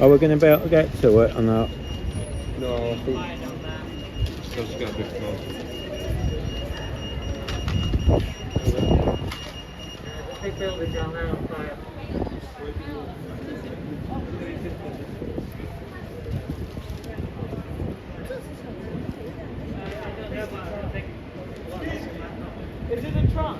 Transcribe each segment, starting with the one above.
Are we going to be able to get to it or not? No, I think it's just got a bit close. Big building down there on fire. Is it a truck?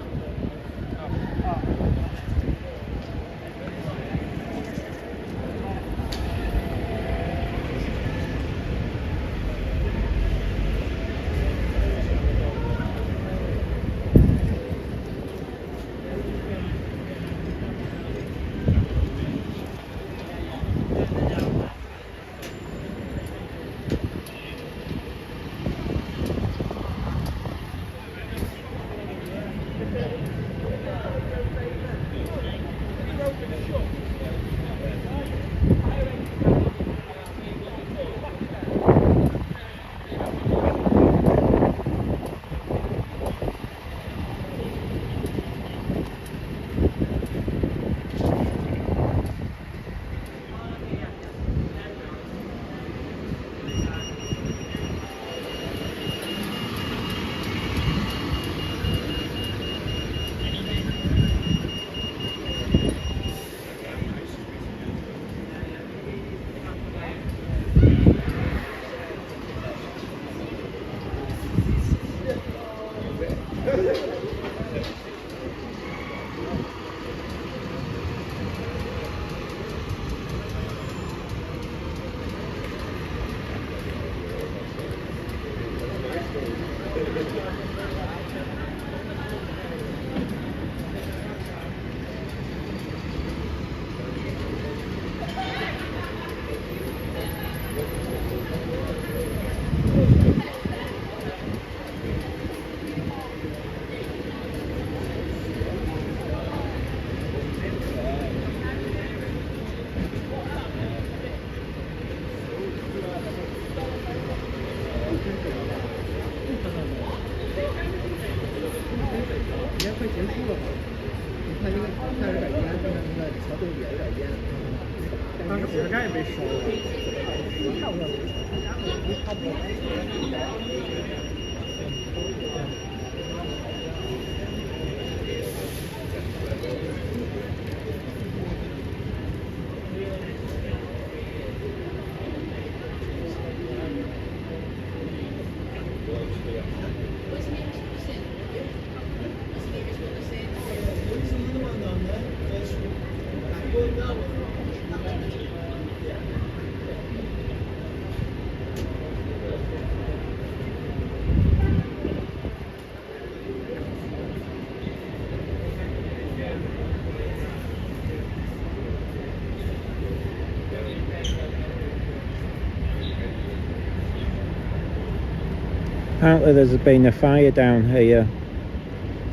Apparently there's been a fire down here.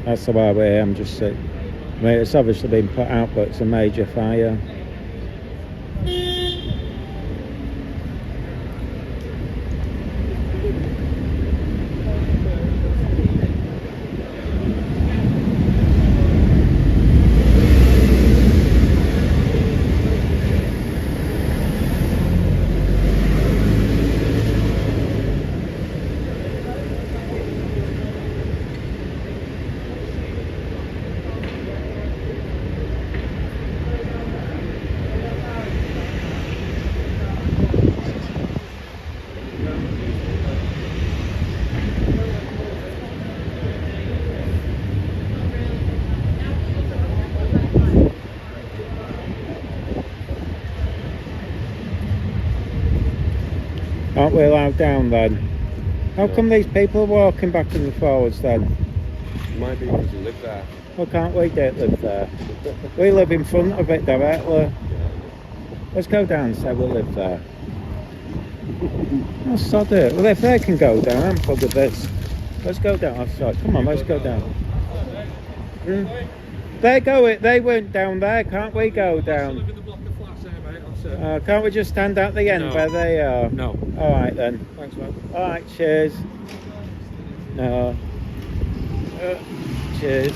That's why we're here. I'm just I mean, it's obviously been put out, but it's a major fire. Aren't we allowed down then? How come these people are walking backwards and forwards then? Might be because you live there. Well, can't we live there? We live in front of it directly. Let's go down and say we live there. Oh, sod it. Well, if they can go down, I'm full of this. Let's go down. Oh, sorry. Come on, let's go down. They went down there. Can't we go down? Can't we just stand at the end where they are? No. Alright then. Thanks, man. Alright, cheers. No. Cheers.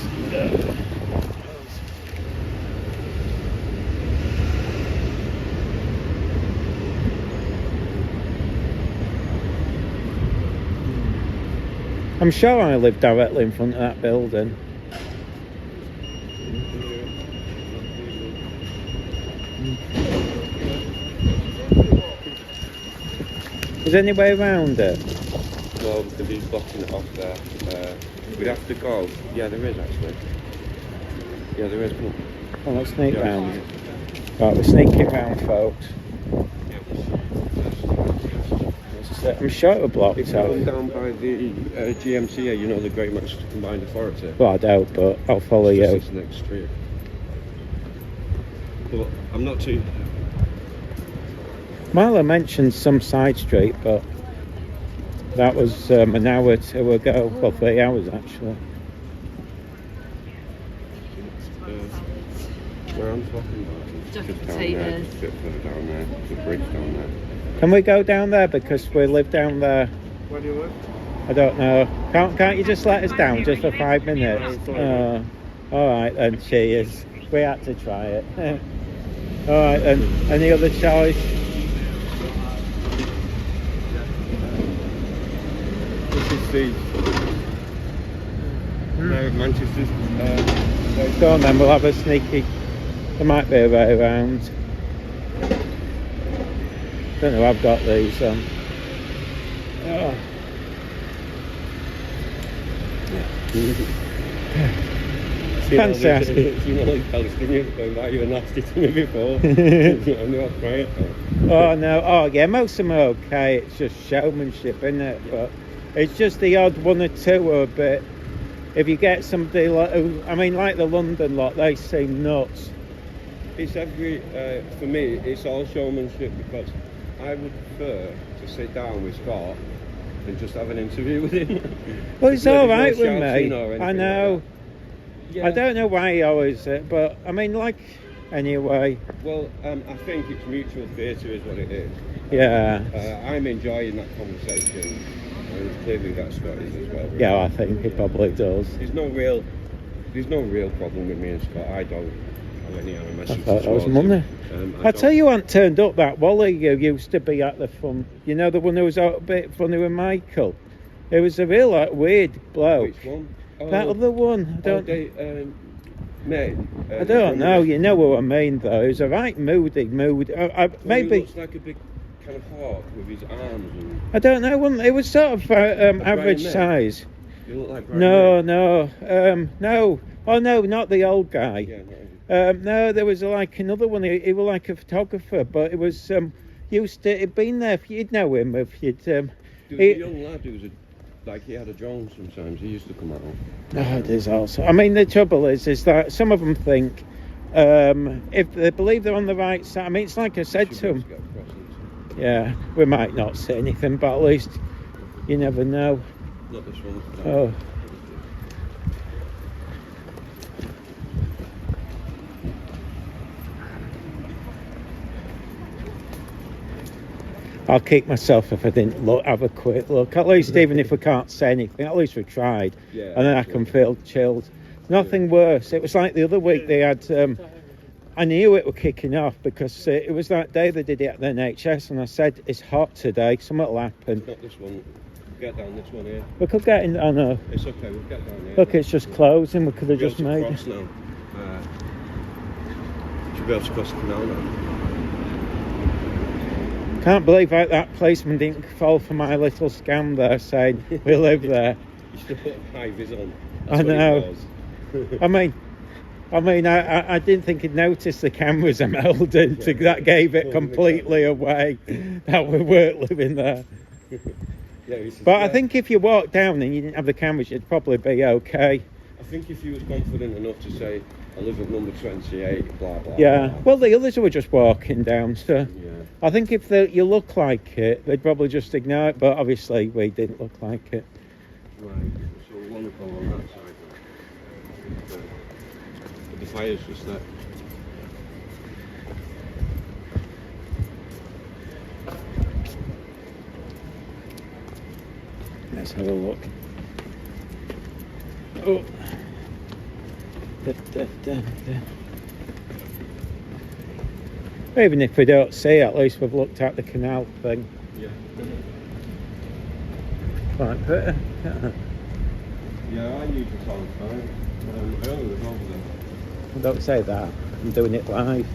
I'm sure I live directly in front of that building. Is there any way around it? Well, because he's blocking it off there. We'd have to go. Yeah, there is actually. Yeah, there is. Oh, let's sneak Yeah. round. Right, we're sneaking round, folks. I'm sure it will block It's out. down by the GMCA, you know, the Great Manchester Combined Authority. Well, I doubt, but I'll follow It's you. just this next street. But I'm not too. Marla mentioned some side street, but that was an hour or two ago. Well, 3 hours actually. Where I'm talking about is Just just down there, potatoes. just a bit further down there. There's a bridge down there. Can we go down there because we live down there? Where do you live? I don't know. Can't you just let us down just for 5 minutes? All right then. Cheers. We had to try it. All right then. Any other choice? This is the Manchester's. Go on then. We'll have a sneaky. There might be a way around. Don't know. I've got these. Oh. Fancy asking. You know, like Palestinians going by, you were nasty to me before. I knew I'd try it. Oh no, oh yeah, most of them are okay, it's just showmanship, isn't it? But it's just the odd one or two are a bit, if you get somebody like, I mean like the London lot, they seem nuts. It's for me, it's all showmanship because I would prefer to sit down with Scott and just have an interview with him. Well, it's Yeah, all there's right no with shouting me, or anything I like know. Yeah. I don't know why he always, but I mean like, anyway, Well, I think it's mutual theatre is what it is. yeah. I'm enjoying that conversation, and clearly that Scott is as well. Really. Yeah, I think he probably does. There's no real problem with me and Scott. I don't have any animosity. I thought that was towards money. him. I tell you, hadn't turned up that Wally who used to be at the front. You know, the one who was out a bit funny with Michael. It was a real like weird bloke. Which one? Oh, That other one. I don't. May. I don't know. You know what I mean, though. He was a right moody. Maybe. He looks like a big kind of hawk with his arms. And I don't know. It was sort of average May? size. you look like Brian No, May. no. Oh no, not the old guy. Yeah, no. No, there was like another one. He was like a photographer, but it was used to. He'd been there. You'd know him if you'd. There was a young lad who was he had a drone sometimes. He used to come out. No, there's also. I mean, the trouble is that some of them think if they believe they're on the right side. I mean, it's like I said to them. Yeah, we might not say anything, but at least you never know. Not this one. Oh. I'll keep myself if I didn't have a quick look. At least even if we can't say anything, at least we tried. Yeah, and then I can feel chilled. Nothing worse. It was like the other week they had, I knew it were kicking off because it was that day they did it at the NHS and I said, it's hot today, something will happen. Not this one. Get down this one here. We could get in, I know. It's okay, we'll get down here. Look, it's just closing, we could have We'll just be able made to it. cross now. Should be able to cross the canal now. Can't believe that policeman didn't fall for my little scam there saying we live there. You should have put high vis on. I That's what know. it was. I mean, I didn't think he'd noticed the cameras are melded. So that gave it completely away that we weren't living there. Yeah, he says, But yeah. I think if you walked down and you didn't have the cameras, you'd probably be okay. I think if you was confident enough to say, I live at number 28, blah, blah, Yeah. blah. Well, the others were just walking down, so Yeah. I think if you look like it, they'd probably just ignore it. But obviously, we didn't look like it. Right, so we want to go on that side now. But the fire's just there. Let's have a look. Oh. Even if we don't see it, at least we've looked at the canal thing. Yeah. Quite pretty. Yeah, I use it all the time. I only live over there. Don't say that. I'm doing it live.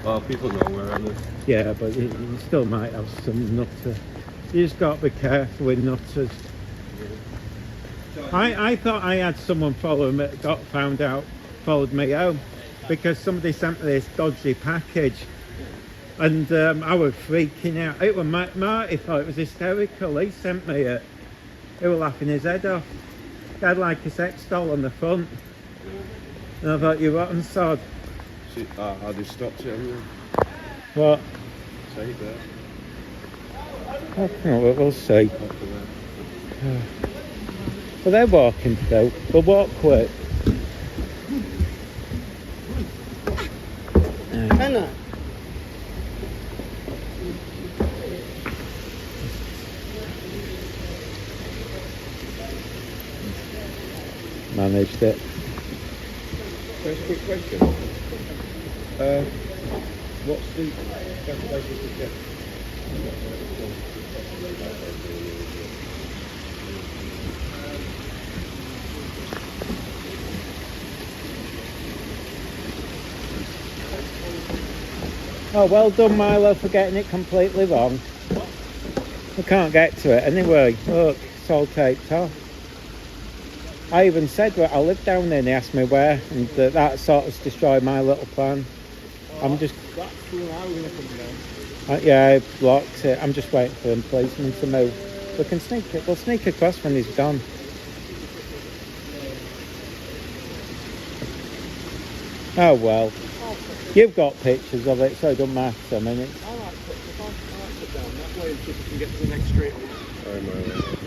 Well, people know where I live. Yeah, but you still might have some nutter. You just got to be careful with nutters. I thought I had someone follow me, followed me home because somebody sent me this dodgy package, and I was freaking out. It was Marty thought it was hysterical. He sent me it. He was laughing his head off. He had like a sex doll on the front, and I thought, you rotten sod. See, I just stopped it anyway. What? Say it there. Oh, we'll see. Well, they're walking through. We'll walk quick. Hannah. Managed it. First quick question. What's the best place to get? Oh, well done, Milo, for getting it completely wrong. I can't get to it anyway. Look, it's all taped off. I even said, well, I live down there, and he asked me where, and that sort of destroyed my little plan. I'm just... That's the one I was going to come down. yeah, I blocked it. I'm just waiting for the policeman to move. We can sneak it. We'll sneak across when he's gone. Oh, well. You've got pictures of it, so it don't matter. I mean, it's... I like put down that way so we can get to the next street. Sorry, Milo.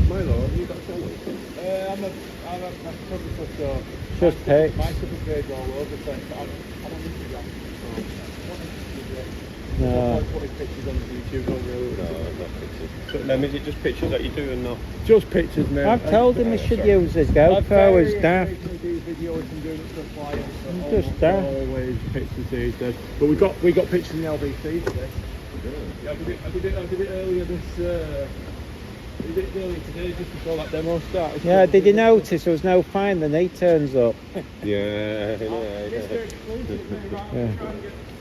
Milo, have you got channels? I'm a photographer, so Just pics. my super page all over the place. I'm on Instagram, so No. I'm putting pictures on YouTube, don't really. No, not pictures. Is it just pictures that you do and not? Just pictures, mate. I've told him he should sorry. use his GoPro. It's daft. do videos and doing it for clients. So Just daft. always pictures these days. But we got pictures in the LBC today. Yeah, I did it earlier this. We did it earlier today, just before that demo started. Yeah, did you notice there was no fine then he turns up? Yeah. Yeah.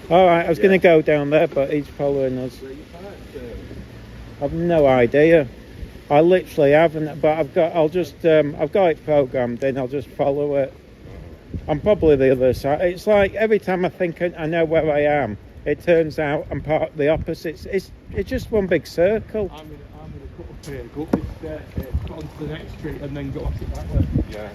Alright, I was going to go down there, but he's following us. I've no idea. I literally haven't, but I've got it programmed in, I'll just follow it. I'm probably the other side. It's like every time I think I know where I am, it turns out I'm part of the opposite. It's just one big circle. I'm gonna cut up here, go up this staircase, cut onto the next street, and then go off it that way. Yeah.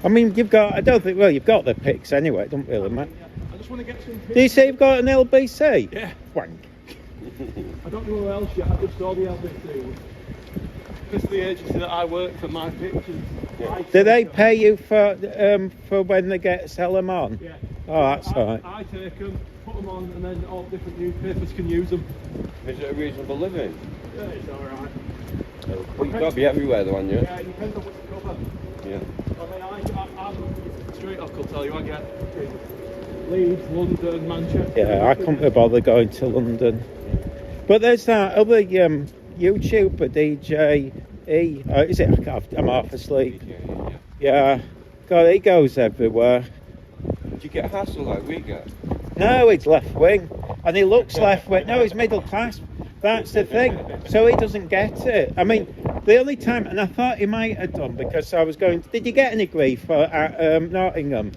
I mean, you've got the pics anyway, it don't really matter. I just want to get some pictures. Do you say you've got an LBC? Yeah. Wank. I don't know who else yet, I just saw the LBC. This is the agency that I work for my pictures. Yeah. Do they pay you for when they sell them on? Yeah. Oh, that's alright. I take them, put them on, and then all different newspapers can use them. Is it a reasonable living? Yeah, it's alright. Well, you've got to be everywhere though, haven't you? Yeah, it depends on what you cover. Yeah. I mean, I'm straight up, I'll tell you, I get Leeds, London, Manchester. Yeah, I couldn't be bothered going to London. But there's that other YouTuber, DJ E. Is it? I'm half asleep. Yeah. God, he goes everywhere. Do you get a hassle like we get? No, he's left wing. And he looks left wing. No, he's middle class. That's the thing. So he doesn't get it. I mean, the only time, and I thought he might have done because I was going, did you get any grief at Nottingham?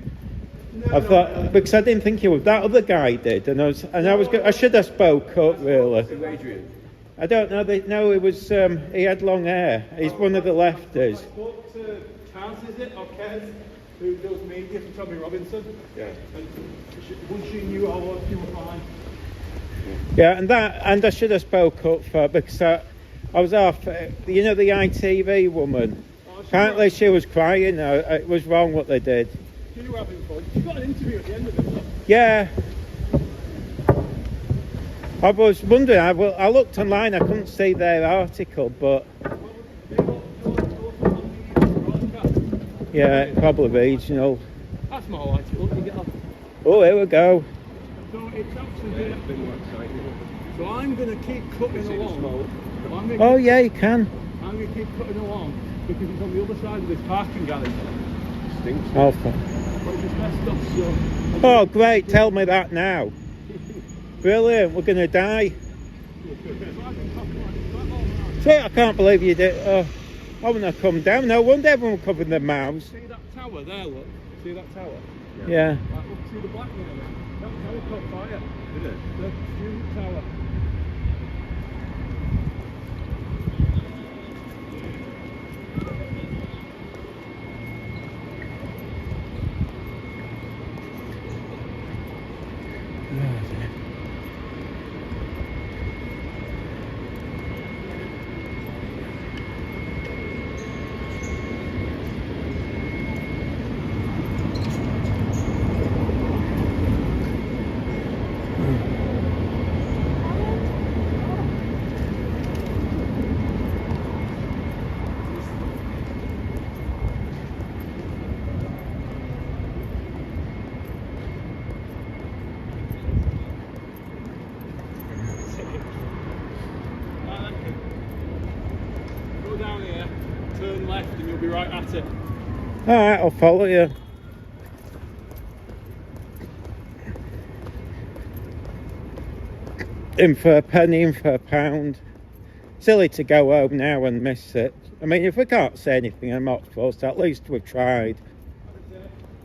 I thought, because I didn't think he would. That other guy did, I should have spoke up really. Adrian. I don't know. No, it was. He had long hair. He's one of the lefties. I spoke to Kaz, is it, or Kez, who does media for Tommy Robinson. Yeah. And once she knew I was, you were fine. Yeah, and I should have spoke up for it because I was off. You know the ITV woman. Apparently she was crying. It was wrong what they did. You were having fun. You got an interview at the end of it. Yeah. I was wondering. I looked online. I couldn't see their article, but yeah, probably regional. That's more like it. Look, you get off. Oh, here we go. So it's actually Yeah, it's been more exciting. So I'm going to keep cutting See the along. smoke? Oh yeah, you can. I'm going to keep cutting along because it's on the other side of this parking garage. Stinks. Oh, But it's asbestos, so... oh great, tell me that now. Brilliant, we're going to die. See, I can't believe you did. I want to come down. No wonder everyone covered their mouths. See that tower there, look? See that tower? Yeah. Right, look, see the black one there? That tower caught fire. Did it? The student tower. Go down here, turn left and you'll be right at it. Alright, I'll follow you. In for a penny, in for a pound. Silly to go home now and miss it. I mean, if we can't say anything I'm not supposed to, at least we've tried.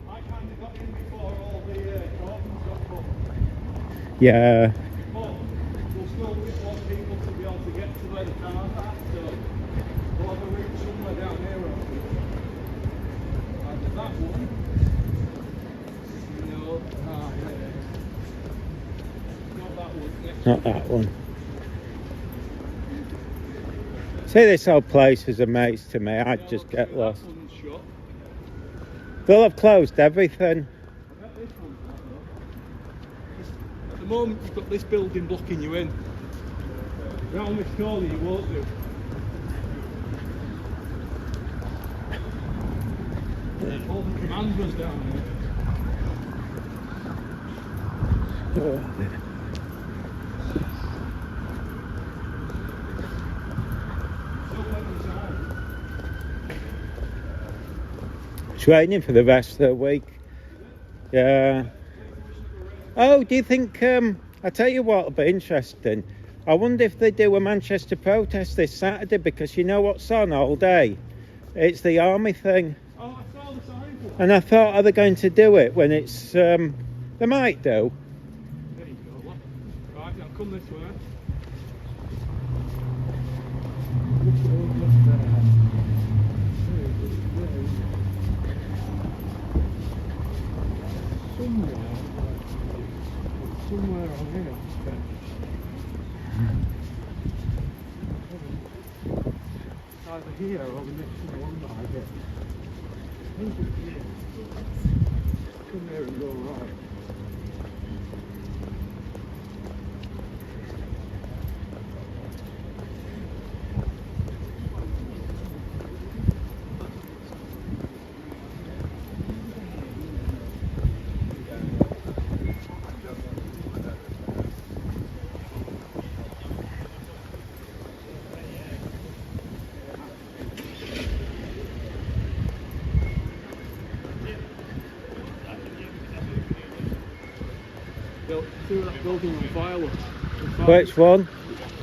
I kind of got in before all the cordons got put. Yeah. But we'll still want people to be able to get to where the cars are, so we'll have a route somewhere down here. Either that one, not that one. Not that one. See, this whole place is a maze to me. I'd just get lost. That one's shut. They'll have closed everything. I bet this one's not though. At the moment, you've got this building blocking you in. Round this corner, you won't do. All the command was down there. It's raining for the rest of the week. Yeah. Oh, do you think, I tell you what will be interesting. I wonder if they do a Manchester protest this Saturday, because you know what's on all day? It's the army thing. Oh, I saw the sign for it. And I thought, are they going to do it when it's, they might do. There you go, look. Right, now come this way. Somewhere on here. It's either here or the next one that I get. I think it's here. Come here and go right. See that building on fire, look. Which one?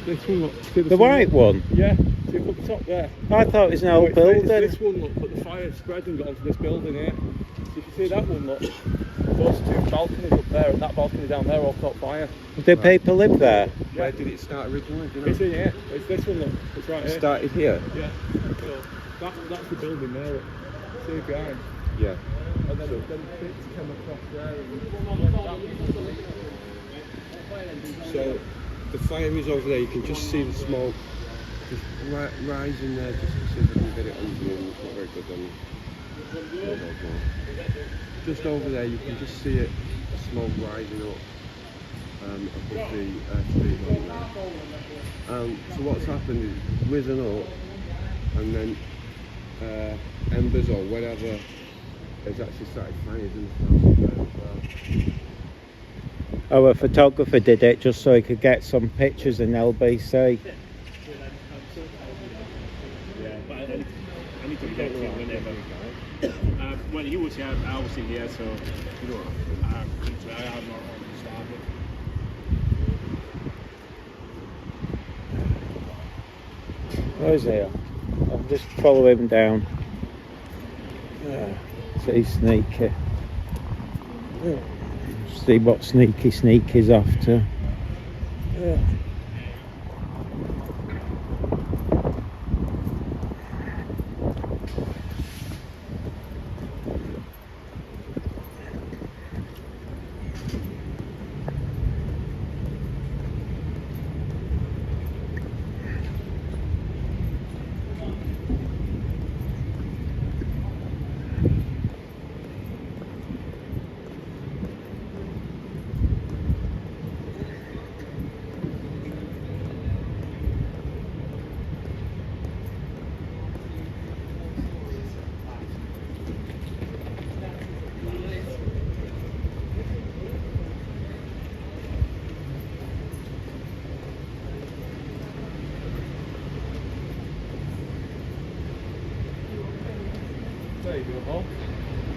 This one, look. See The white one? Yeah, see up the top there. I thought it was an Oh, old it's building. This one, look, but the fire spread and got onto this building here. So you can see that one, look. Those two balconies up there and that balcony down there all caught fire. Do people live there? Where did it start originally? Do you know? It's in here. It's this one, look. It's right It here. started here? Yeah. So that's the building there, look. See behind. Yeah. And then bits come across there. So the fire is over there. You can just see the smoke just rising there. Just see if I can get it on zoom. It's not very good on. Just over there, you can just see it, the smoke rising up above the street line there. So what's happened is risen up, and then embers or whatever has actually started fires in the house there as well. Our photographer did it just so he could get some pictures in LBC. Yeah, but I need to get to him whenever. When he was here, I was in here, so you know, I have not started. Where is he? I'll just follow him down. See Sneaky. See what Sneaky's after.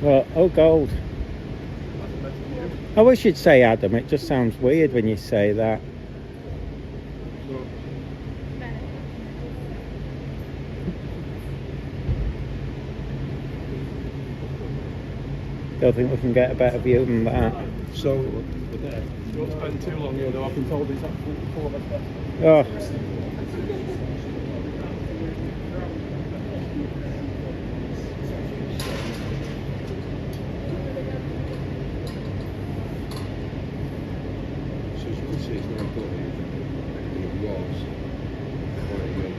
Well, oh, gold. I wish you'd say Adam, it just sounds weird when you say that. Don't think we can get a better view than that. So, Don't spend too long here, though. I've been told it's absolutely full of asbestos. Oh. so as you can see, it's now got it was quite good.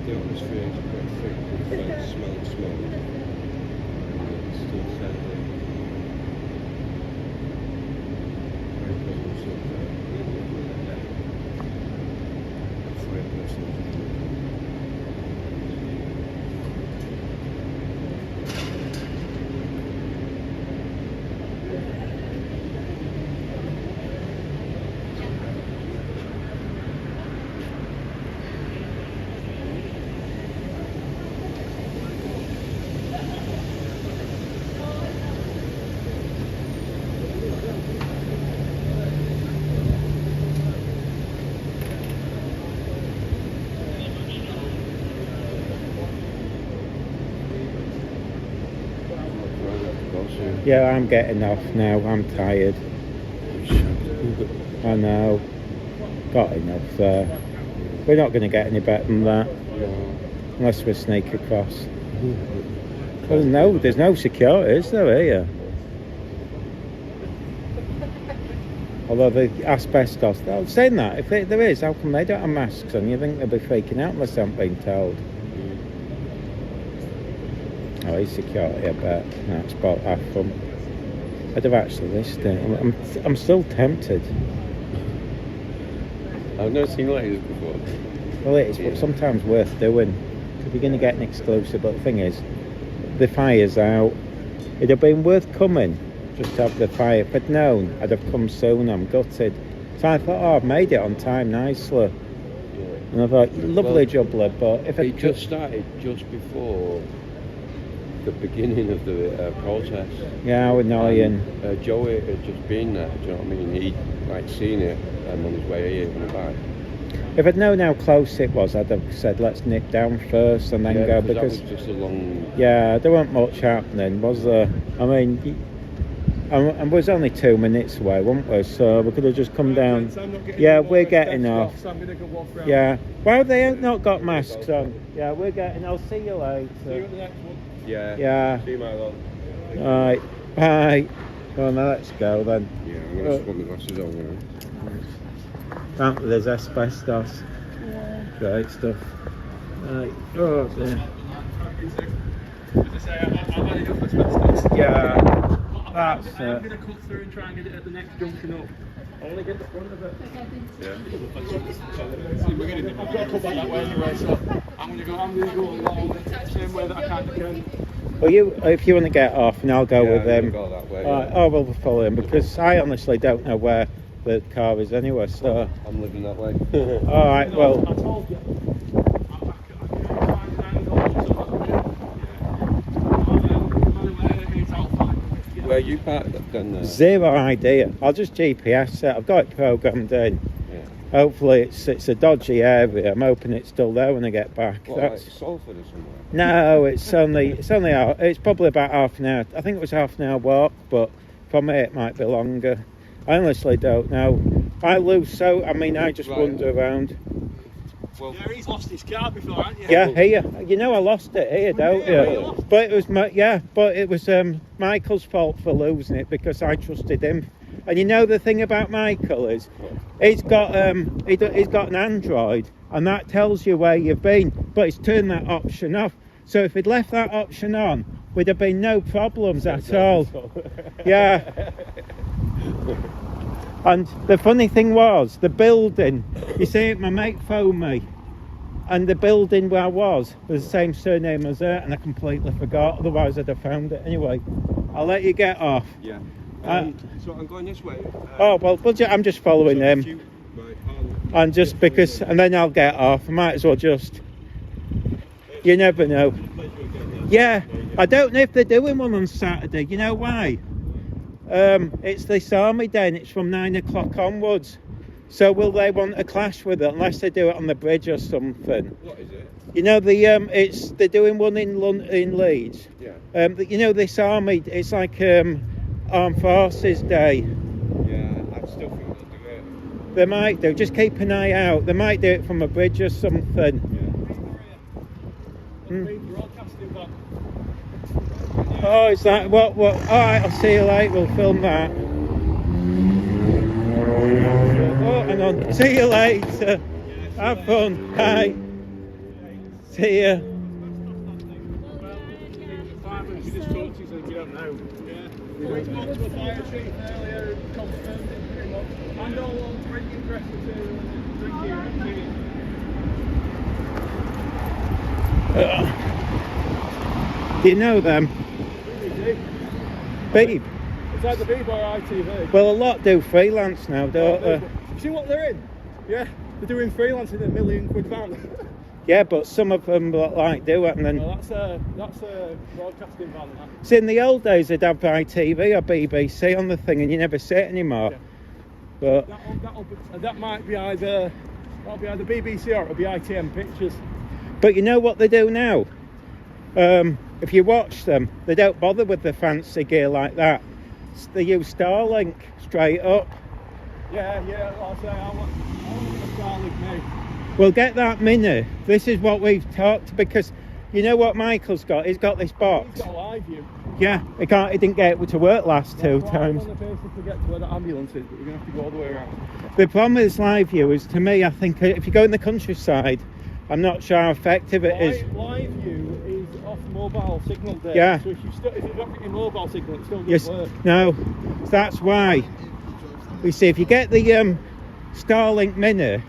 The atmosphere is quite thick with like smell of smoke. And it's still fairly very pleasant sort of fireplace. Yeah, I'm getting off now. I'm tired. I know. Got enough there. We're not going to get any better than that. Unless we sneak across. Well, there's no security, is there, here? Although the asbestos, I'm saying that, if there is, how come they don't have masks on? You think they'll be freaking out unless they haven't been told? Oh, he's security, I bet. No, it's about half from. I'd have actually listed it. I'm still tempted. I've never seen like this before. Well, it is, but sometimes worth doing. Because you're going to get an exclusive, but the thing is, the fire's out. It'd have been worth coming just to have the fire. If I'd known, I'd have come soon. I'm gutted. So I thought, oh, I've made it on time nicely. Yeah. And I thought, lovely jubbly, but if it just started just before the beginning of the protest. Yeah, how annoying. Joey had just been there, do you know what I mean? He'd like seen it on his way here on the back. If I'd known how close it was, I'd have said let's nip down first and then go, because that was just a long... Yeah, there wasn't much happening, was there? I mean, and we was only 2 minutes away, weren't we? So we could have just come down. Yeah, we're getting off. So I'm going to go walk around. Yeah. Why have they not got masks on? Yeah, we're getting. I'll see you later. See you at the next one. Yeah. Yeah. See you, my love. Right. Bye. Well, now let's go then. Yeah, I'm going to put my glasses on now. Apparently there's asbestos. Yeah. Great stuff. Right. Oh, dear. As I say, I've had enough asbestos. Yeah. That's I'm going to cut through and try and get it at the next junction up. I want to get the front of it. Yeah. See, we're going to. I've got to come back that way anyway, so I'm going to go along the same way that I kind of can. Well, if you want to get off, and I'll go Yeah, with I'm gonna them. go that way. Alright, Yeah. oh, we'll follow him because I honestly don't know where the car is anyway. So, I'm living that way. all right, well. I told you. Where you parked then? Zero idea. I'll just GPS it. I've got it programmed in. Yeah. Hopefully it's a dodgy area. I'm hoping it's still there when I get back. What, like Salford or somewhere? No, it's probably about half an hour. I think it was half an hour walk, but for me it might be longer. I honestly don't know. I just Right. wander around. Well, Yeah, he's lost his car before, hasn't he? Yeah, here. You know I lost it here, don't you? But it was Michael's fault for losing it because I trusted him. And you know the thing about Michael is he's got an Android and that tells you where you've been, but he's turned that option off. So if he'd left that option on, we'd have been no problems at all. Yeah. And the funny thing was, the building, you see, my mate phoned me, and the building where I was the same surname as her, and I completely forgot, otherwise I'd have found it. Anyway, I'll let you get off. yeah. So I'm going this way. Oh, well, I'm just following him. And just because, and then I'll get off. I might as well just, you never know. Yeah, I don't know if they're doing one on Saturday. You know why? It's this army day and it's from 9 o'clock onwards. So will they want a clash with it unless they do it on the bridge or something? What is it? You know they're doing one in Leeds. Yeah. You know this army. It's like Armed Forces Day. Yeah, I still think they'll do it. They might do. Just keep an eye out. They might do it from a bridge or something. Oh, is that what? All right, I'll see you later. We'll film that. Oh, hang on. See you later. Have fun. Bye. See ya. She just talked to you, so we don't know. Yeah. We spoke to a fire chief earlier and confirmed it pretty much. And no one's drinking dress material and drinking Do you know them? Beeb. It's either Beeb or ITV. Well, a lot do freelance now, don't they? See what they're in? Yeah, they're doing freelance in a £1 million van. Yeah, but some of them like do it, and then. Well, that's a broadcasting van. That. See, in the old days, they'd have ITV or BBC on the thing, and you never see it anymore. Yeah. But That might be either BBC or it'll be ITM Pictures. But you know what they do now? If you watch them, they don't bother with the fancy gear like that. They use Starlink straight up. Yeah, like I say, I want a Starlink mate. We'll get that mini. This is what we've talked, because you know what Michael's got? He's got this box. He's got a live view. Yeah, he didn't get it to work last two times. On the basis to get to where the ambulance is, but you're going to have to go all the way around. The problem with this live view is, to me, I think if you go in the countryside, I'm not sure how effective it is. Live view is off mobile signal there. Yeah. So if you've not got your mobile signal, it still doesn't work. No, that's why. You see, if you get the Starlink Mini,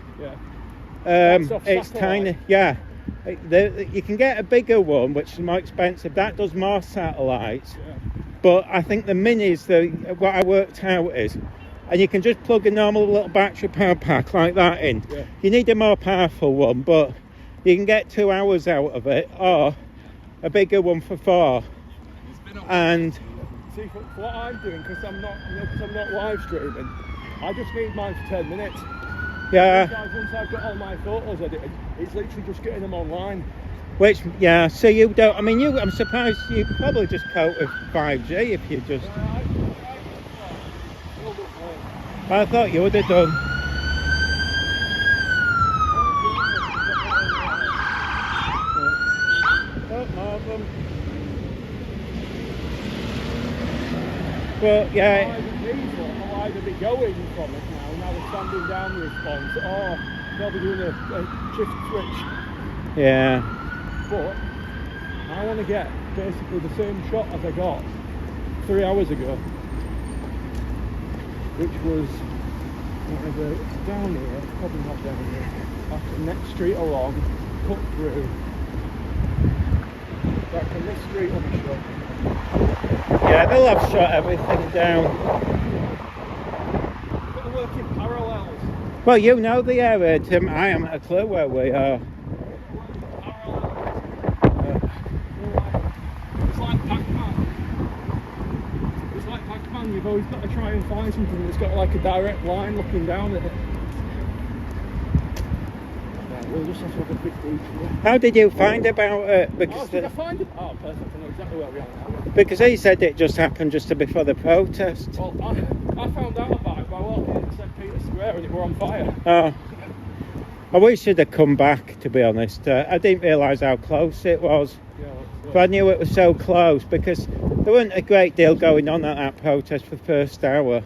it's tiny. Yeah, you can get a bigger one, which is more expensive. That does more satellites. Yeah. But I think the Mini is what I worked out is, and you can just plug a normal little battery power pack like that in. Yeah. You need a more powerful one, but you can get 2 hours out of it, or a bigger one for 4. And see, for what I'm doing, because I'm not live streaming, I just need mine for 10 minutes. yeah, Guys, once I've got all my photos edited, it's literally just getting them online. so you don't. I mean, I'm surprised you probably just cope with 5G if you just. I thought you would have done. But yeah. I'll either be going from it now they're standing down the response, or they'll be doing a shift switch. Yeah. But I want to get basically the same shot as I got 3 hours ago, which was whatever, down here, probably not down here, after the next street along, cut through. Like from this street will be shut. Yeah, they'll have shut everything down. They're working parallels. Well, you know the area, Tim. I haven't a clue where we are. It's like Pac-Man. It's like Pac-Man. You've always got to try and find something that's got like a direct line looking down at it. We'll just have to have a quick detour. How did you find about it? Because Did I find it? Oh, perfect. I know exactly where we are now. because he said it just happened just before the protest. Well, I found out about it by walking into St. Peter's Square and it were on fire. Oh, I wish he'd have come back, to be honest. I didn't realise how close it was. Yeah, But I knew it was so close because there wasn't a great deal going on at that protest for the first hour.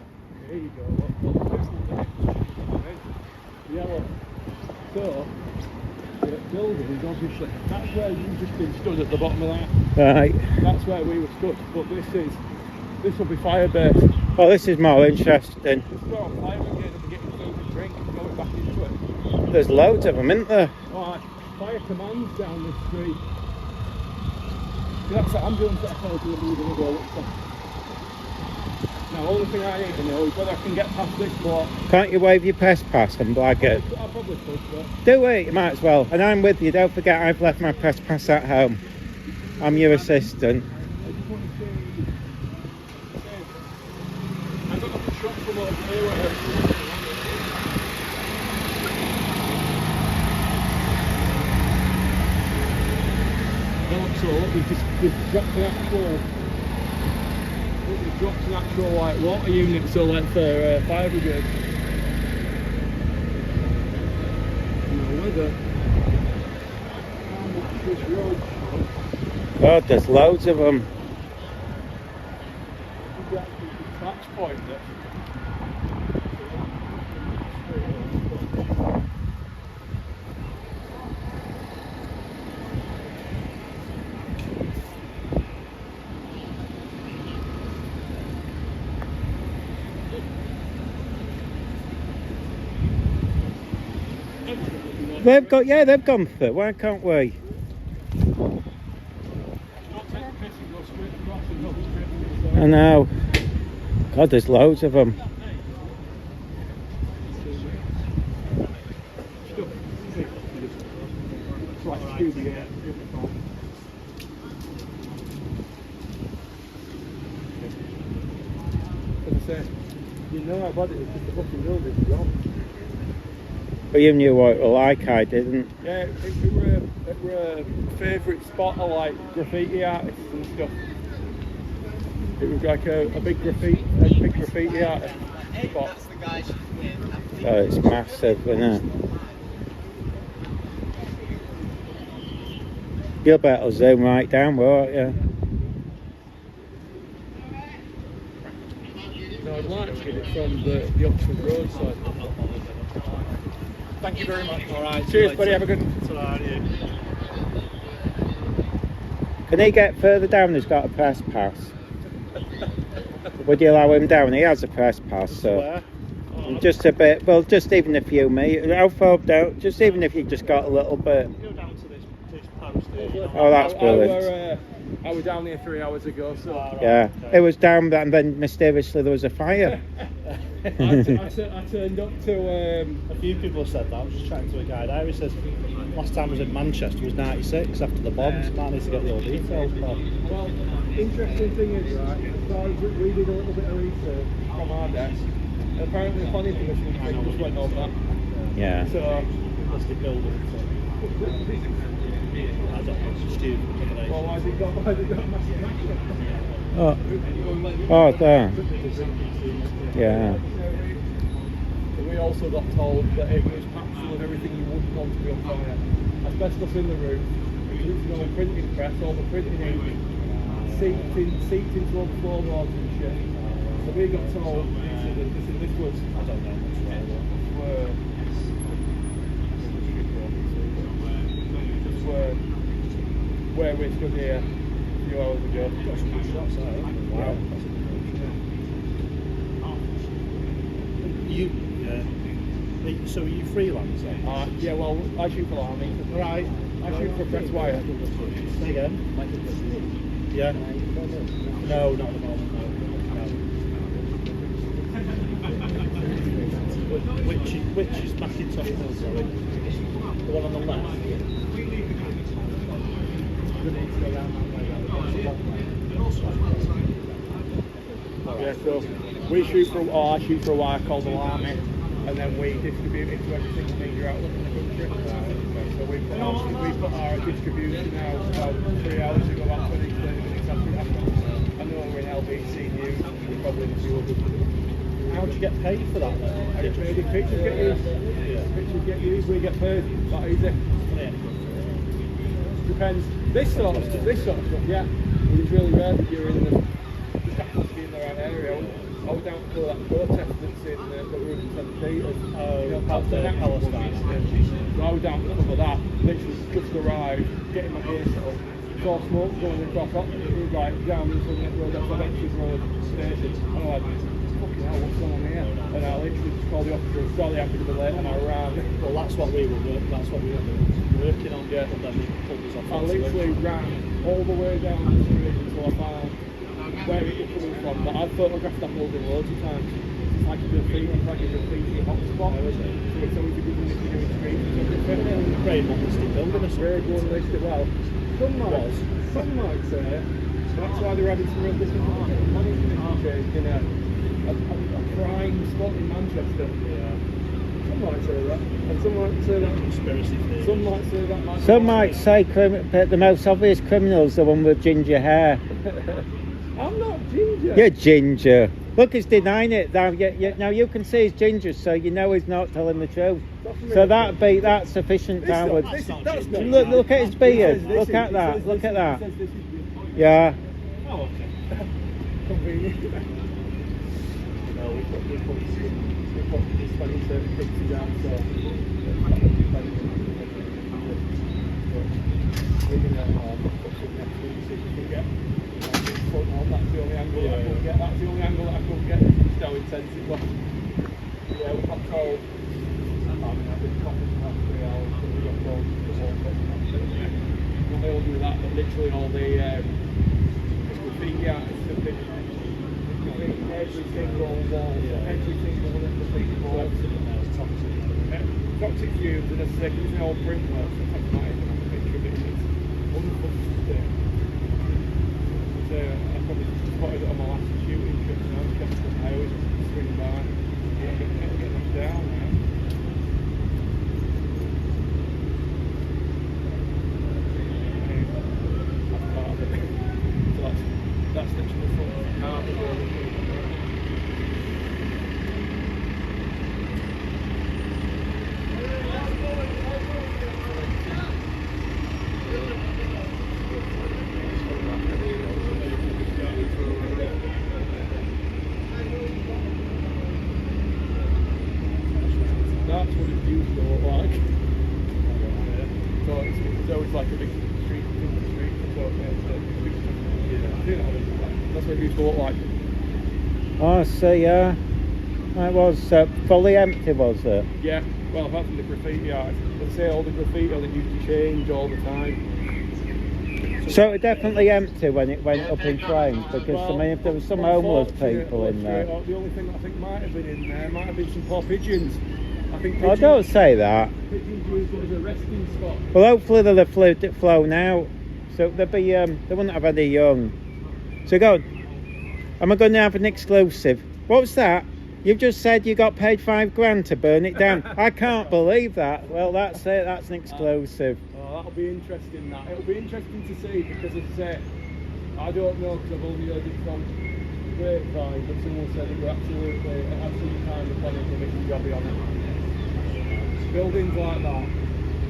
There you go. Yellow. So, the building is obviously, that's where you've just been stood at the bottom of that. Right. That's where we were stood, but this will be fire based. Well, this is more interesting. Just go on fire again and getting food and drink and going back into it. There's loads of them, isn't there? Alright, fire commands down this street. See, that's the ambulance that I told you that we were going to go look for. Now, only thing I need to know is whether I can get past this block. Can't you wave your press pass and blag it? I probably could, but Do it, you might as well. And I'm with you. Don't forget I've left my press pass at home. I'm your assistant. I just want to see. I've got a shot from over here. So we've dropped an actual like water unit, so like for fire brigade. Whether how much this road God, there's loads of them. is actually the touch point that They've gone through. Why can't we? I know. God, there's loads of them. You know about it because the fucking building's gone. But you knew what it was like, I didn't. Yeah, it were a favourite spot of like graffiti artists and stuff. It was like a big graffiti artist spot. Oh, it's massive, isn't it? You'll better zoom right down, won't you? No, I'd like to get it from the Oxford Road side. Thank you very much. Alright. Cheers, buddy. Have a good one. Can he get further down? He's got a press pass. Would you allow him down? He has a press pass, so just a bit. Well, just even a few meters. How far down? Just even if you just got a little bit. Go down to this post here. Oh, that's brilliant. I was down here 3 hours ago, so Yeah, it was down, and then mysteriously there was a fire. I turned up to. A few people have said that. I was just chatting to a guy there. He says last time I was in Manchester was '96 after the bombs. Might need to get the old details. But Well, interesting thing is, right, so we did a little bit of research from our desk. And apparently the planning commission just went over that. Yeah. So, listed buildings. I don't know. It's stupid. well, why has it got massive action? Oh, there. Yeah. We also got told that it was packed full of everything you wouldn't want to be on fire. Asbestos in the roof, using all the printing press, all the printing ink, seating to all the floorboards and shit. So we got told this was, I don't know, where we stood here a few hours ago. Got some good shots there. Wow. So are you freelance then? Yeah, well, I shoot for army. Right. I shoot for press wire. Say again? Yeah. No, not at the moment, no. Which is Macintosh Mill, sorry? The one on the left? Yeah, so we shoot for, or I shoot for a wire called Alarmy, and then we distribute it to every single major outlet in the country. So we put our distribution out about 3 hours ago, about 20, 30 minutes after it happened. I know we're in LBC News, we probably do a good. How do you get paid for that then? I get paid if pictures get used. Pictures get used, we get paid. That easy. Yeah. Depends. This sort of stuff, yeah. But it's really rare that you're in the right area. I was down for that protest that's in the room in St. Peter's. Palestine. So I was down to cover that. Literally just arrived, getting my gear set up. Saw smoke going across, like down in front of the road, outside Exeter Road station. And I'm like, fucking hell, what's going on here? And I literally just called the officer, sorry I'm going to be late, and I ran. Well, that's what we were working on. Yeah. And then they pulled us off. I literally ran all the way down the street until I found where it was coming from. But I've photographed that building loads of times. It's like a graffiti hotspot. So it's always a good thing if you're doing streets. Very modesty building, it's very journalistic. Well, some might say that's why they're having some real different money in a crime spot in Manchester. Yeah. Some might say that, and some might say that conspiracy theory. Some might say that. Some might say the most obvious criminal's the one with ginger hair. I'm not ginger. You're ginger. Look, he's denying it. Now you can see he's ginger, so you know he's not telling the truth. So that's sufficient. Look at his beard. Look at that. Look at that. Yeah. Oh, okay. Convenient. No, we put this 20-30 down, so we're going to put some next week, see if we can get front on. That's the only angle that I couldn't get. That's the only angle that I couldn't get. It's so intense it was. Yeah, we got told. I mean, I've been coughing for about 3 hours, but we got told the whole thing. Not only do that, but literally all the graffiti artists have been every single wall, every single one of the graffiti walls. Toxic fumes, and as I said, it's an old print work, so that's my picture of it. It's wonderful to see. So I probably spotted it on my last shooting trip to Manchester. I always swing by and get them down. That's part of it. So that's literally the front of the car. That's what it used to look like. So it's always like a big street, that's what it used to look like. Oh, I see, yeah. It was fully empty, was it? Yeah, well, apart from the graffiti art, they say all the graffiti that used to change all the time. So it definitely empty when it went up in flames, because I mean, if there was some homeless people in there. The only thing that I think might have been in there might have been some poor pigeons. I think Oh, don't say that. pigeons used as a resting spot. Well, hopefully they'll have flown out, so they'll be they wouldn't have any young. So go. Am I going to have an exclusive? What was that? You've just said you got paid $5,000 to burn it down. I can't believe that. Well, that's it. That's an exclusive. Oh, that'll be interesting. It'll be interesting to see, because as I say, I don't know, because I've only heard it from grapevine, but someone said it were absolutely kind of planning to make a jobby on it. Buildings like that,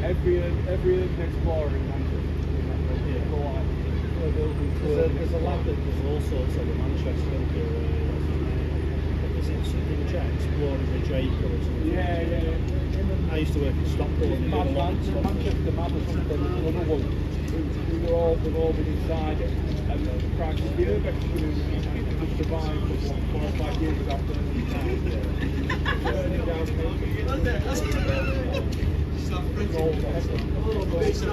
every explorer in Manchester. There's a lad that does all sorts of Manchester. Is it something exploring the Drake or something? Yeah. I used to work in Stockholm. Manchester Mad or something, another one. We've all been inside it, and the price of the urbex just survived for 4 or 5 years without putting it down. Turning down Thinking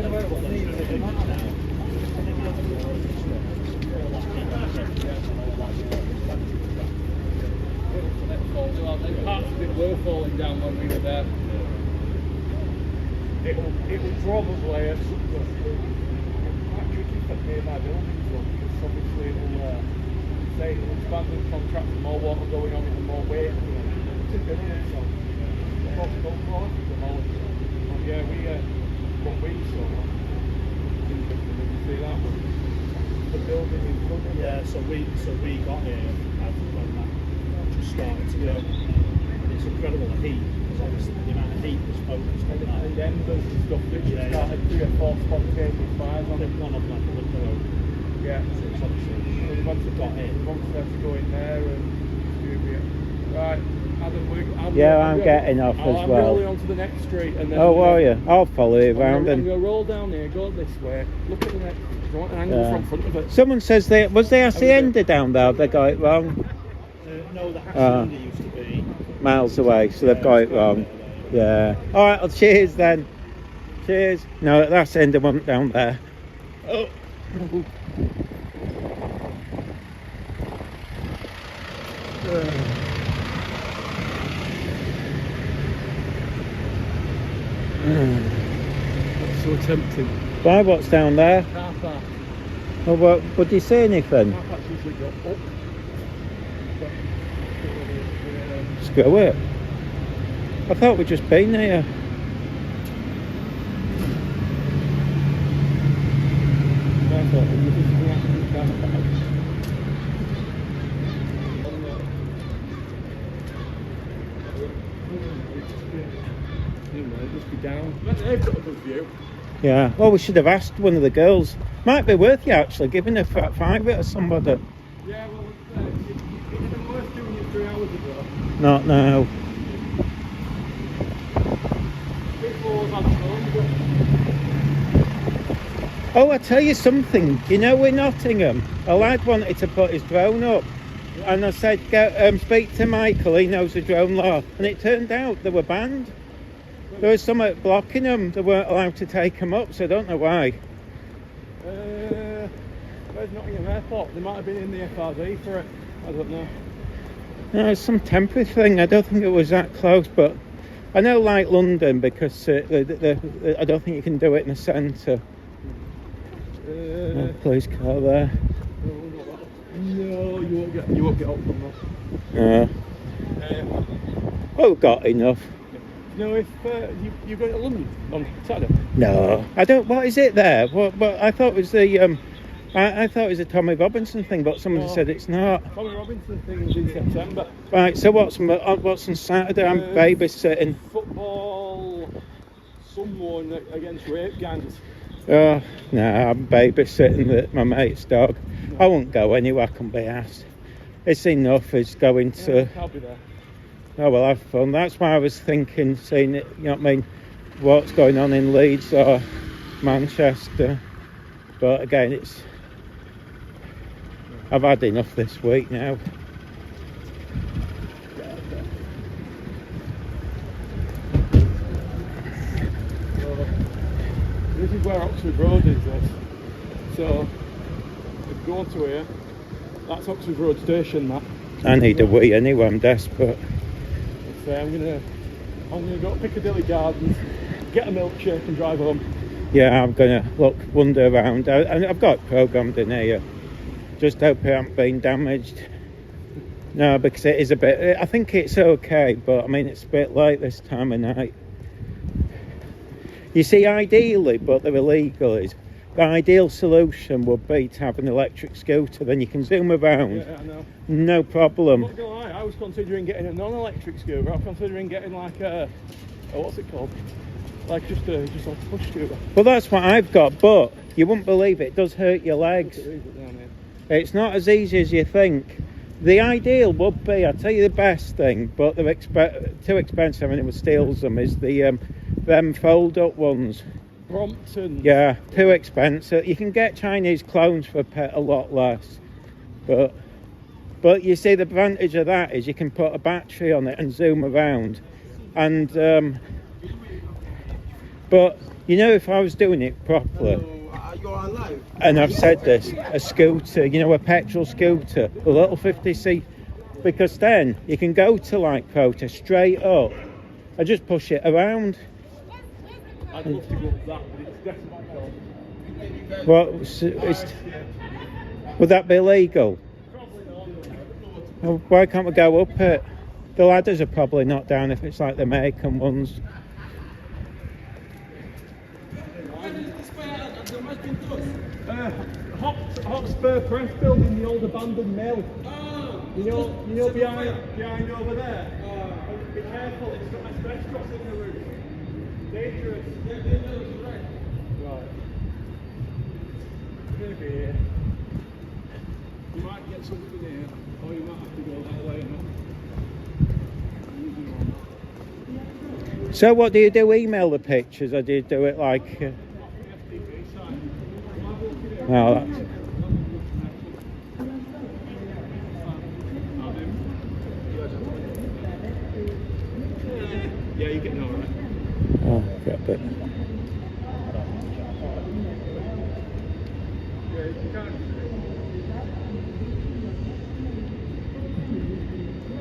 about what needs to parts of it were falling down when we were there. It will probably quite tricky for nearby buildings, because obviously it will say an expanded contract, the more water going on it, the more weight. It's a bit of it, so the possible cause of the more. But yeah, what we saw, interesting, did you see that one? The building in front of it. Yeah, so we got here when that just started to go. And it's incredible the heat, because obviously the amount of heat was focused on that. And embers and stuff, literally started 3 or 4 spontaneous fires on it. One of them like a window open. Yeah. So it's obviously Once they got in. once they have to go in there and do it. Right, Adam, Yeah, I'm getting off as I'm well. rolling onto the next street and then. Oh, are you? I'll follow you around I'm and. going to roll down here, go this way, look at the next. I want an angle Yeah. from front of it. Someone says was the hacienda down there? They got it wrong. No, the hacienda used to be Miles away, so they've got it wrong. Yeah. All right. Well, cheers then. Cheers. No, that's the end of one down there. Oh. That's so tempting. Why? What's down there? Car park. Oh, what? Would you say anything? Car parks usually go up. Screw it. I thought we'd just been here. Just be down. They've got a good view. Yeah. Well, we should have asked one of the girls. Might be worth you actually giving a $5 to somebody. Yeah, well, it isn't worth doing it 3 hours ago. Not now. Before I've had Oh, I tell you something. You know, in Nottingham, a lad wanted to put his drone up, and I said, "Speak to Michael. He knows the drone law." And it turned out they were banned. There was something blocking them. They weren't allowed to take them up, so I don't know why. Where's Nottingham Airport? They might have been in the FRD for it. I don't know. No, it's some temporary thing. I don't think it was that close, but I know, like London, because I don't think you can do it in the centre. No police car there. No, you won't get up from that. Oh, got enough. No, if you going to London on Saturday? No, I don't. What is it there? What? But I thought it was the I thought it was a Tommy Robinson thing, but someone said it's not. Tommy Robinson thing is in September. Right. So what's on Saturday? I'm babysitting. Football. Someone against rape gangs. Oh no, I'm babysitting my mate's dog. No. I won't go anywhere. I can be asked. It's enough. It's going to. I'll be there. Oh well, have fun. That's why I was thinking, seeing it. You know what I mean? What's going on in Leeds or Manchester? But again, I've had enough this week now. This is where Oxford Road is. So, if you go on to here, that's Oxford Road Station. That. I need a wee anyway. I'm desperate. So I'm gonna go to Piccadilly Gardens, get a milkshake, and drive home. Yeah, I'm gonna wander around. I've got it programmed in here. Just hope it hasn't been damaged. No, because it is a bit. I think it's okay, but I mean it's a bit late this time of night. You see, ideally, but they're illegal, is the ideal solution would be to have an electric scooter. Then you can zoom around. Yeah, I know. No problem. I'm not gonna lie, I was considering getting a non-electric scooter. I'm considering getting like a what's it called? Like just like a push scooter. Well, that's what I've got, but you wouldn't believe it does hurt your legs. It's not as easy as you think. The ideal would be, I'll tell you the best thing, but they're too expensive and anyone steals them, is the them fold-up ones. Brompton. Yeah, too expensive. You can get Chinese clones for a lot less, but But you see, the advantage of that is you can put a battery on it and zoom around. And but you know, if I was doing it properly, and I've said this, a scooter, you know, a petrol scooter, a little 50c, because then you can go to like Prota straight up and just push it around. I'd love to go up that, but it's definitely not. Well, would that be illegal? Well, why can't we go up it? The ladders are probably not down if it's like the American ones. Hotspur Press building, the old abandoned mill. You know behind over there. Be careful, it's got asbestos in the roof. Dangerous. Right. Maybe here. You might get something here, or you might have to go that way. So what do you do? Email the pictures, or do you do it like? No, that's... Yeah, you're getting alright. Oh, got a bit.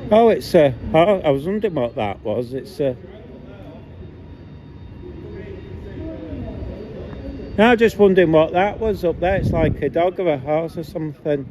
Oh, it's I was wondering what that was. It's I was just wondering what that was up there. It's like a dog or a horse or something.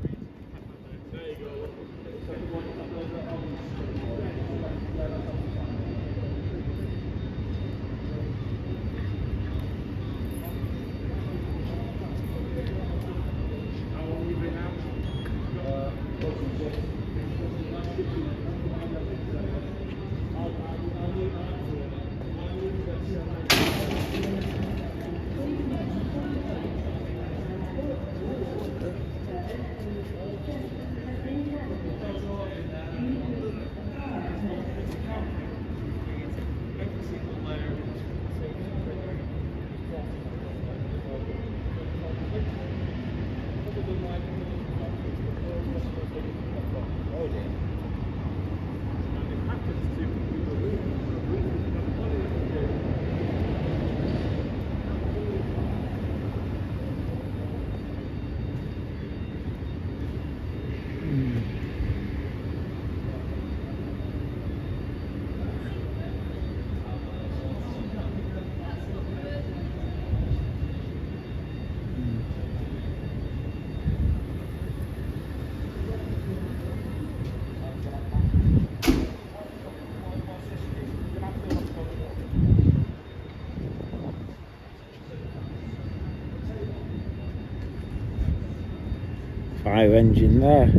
Fire engine there.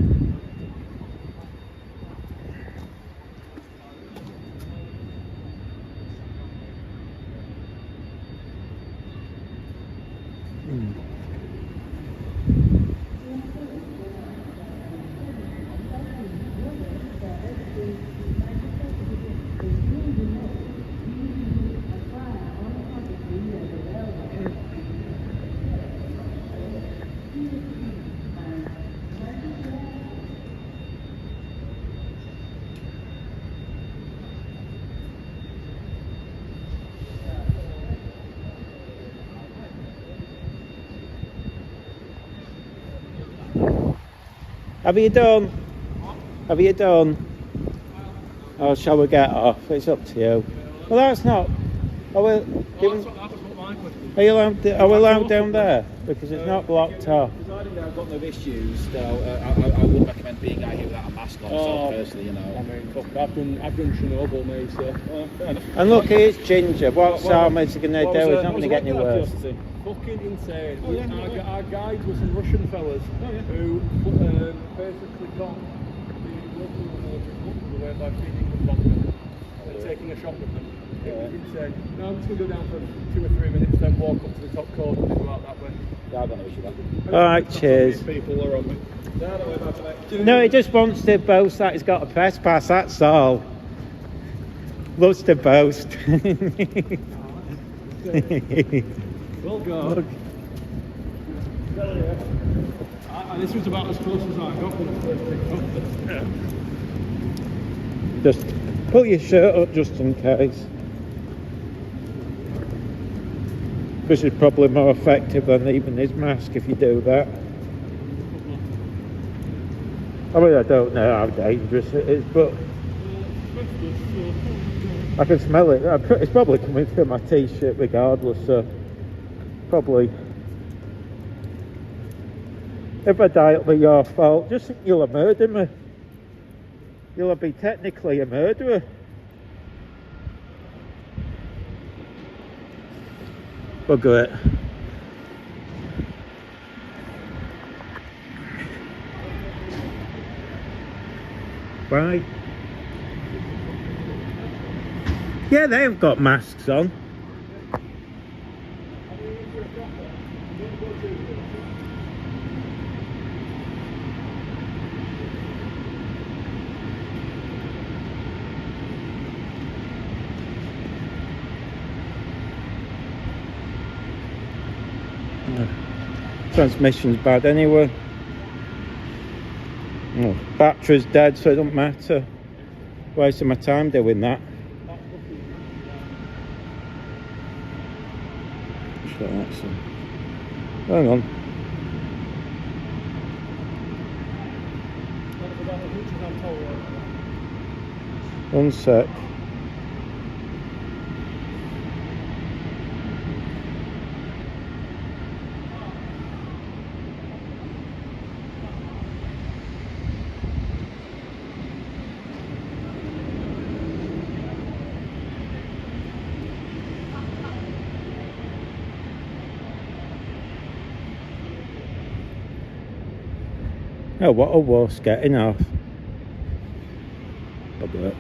Have you done? Have you done? Or shall we get off? It's up to you. Well, that's not. Are we allowed down there? Because it's not blocked off. Providing I've got no issues, though, I wouldn't recommend being out here without a mask on. So personally, you know. I mean, fuck, I've done Chernobyl, mate. So fair enough. And look, here's Ginger. What's Armid's going to do? He's not going to get any worse. Fucking insane. Our guide was some Russian fellas who basically got the local military away by feeding them vodka and taking a shot with them. It was insane. Now I'm just going to go down for 2 or 3 minutes, then walk up to the top corner and go out that way. Yeah, I don't know issue with that. Alright, cheers. People are on me. No, he just wants to boast that he's got a press pass, that's all. Loves to boast. Well, go. I And this was about as close as I got when I first picked up this. Just pull your shirt up just in case. This is probably more effective than even his mask if you do that. I mean, I don't know how dangerous it is, but I can smell it. It's probably coming through my t-shirt regardless, so probably if I die it'll be your fault. Just think you'll have murdered me. You'll be technically a murderer. Bugger it. Right. Yeah, they've got masks on. Transmission's bad anyway. Oh, battery's dead, so it don't matter. Wasting my time doing that. Sure, that's it. Hang on. One sec. Oh, what a wuss getting off. Bugger it.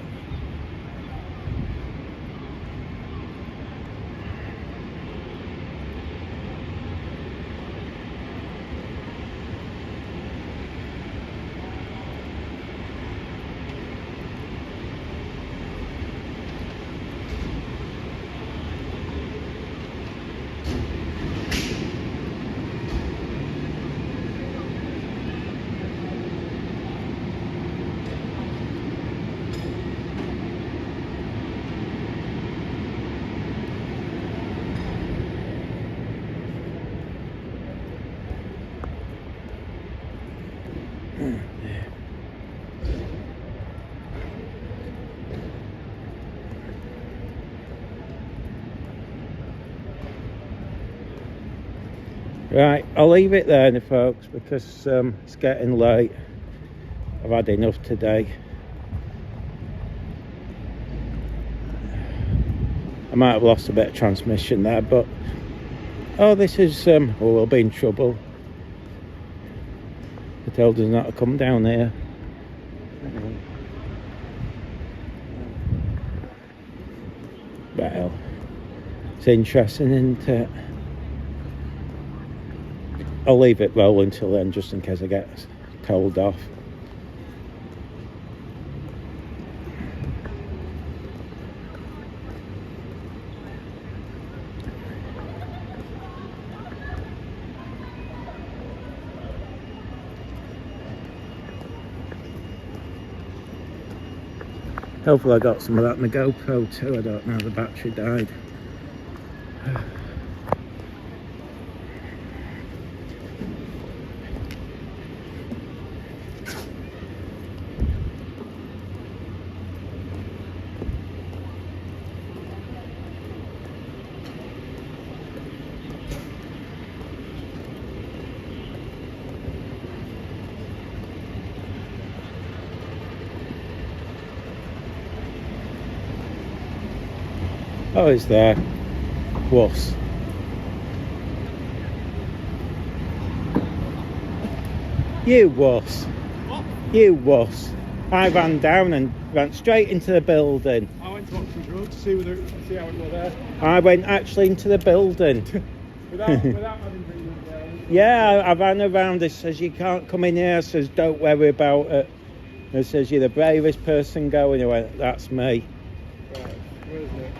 Right, I'll leave it there now, folks, because it's getting late. I've had enough today. I might have lost a bit of transmission there, but oh, this is oh, we'll be in trouble. They told us not to come down here. Well, it's interesting, isn't it? I'll leave it roll until then, just in case I get told off. Hopefully I got some of that in the GoPro too. I don't know, the battery died. Oh, he's there. Wuss. You wuss. What? You wuss. I ran down and ran straight into the building. I went to Oxford Road to see how it was there. I went actually into the building. without having been there. Yeah, I ran around. It says you can't come in here. It says don't worry about it. It says you're the bravest person going. I went, that's me. Right, where is it?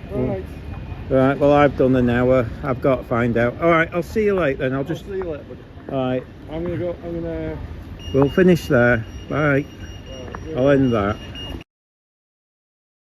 Right. Right, well I've done an hour. I've got to find out. Alright, I'll see you later then. I'll I'll see you later, buddy. Right, I'm gonna go. I'm gonna. we'll finish there. Bye. I'll end that.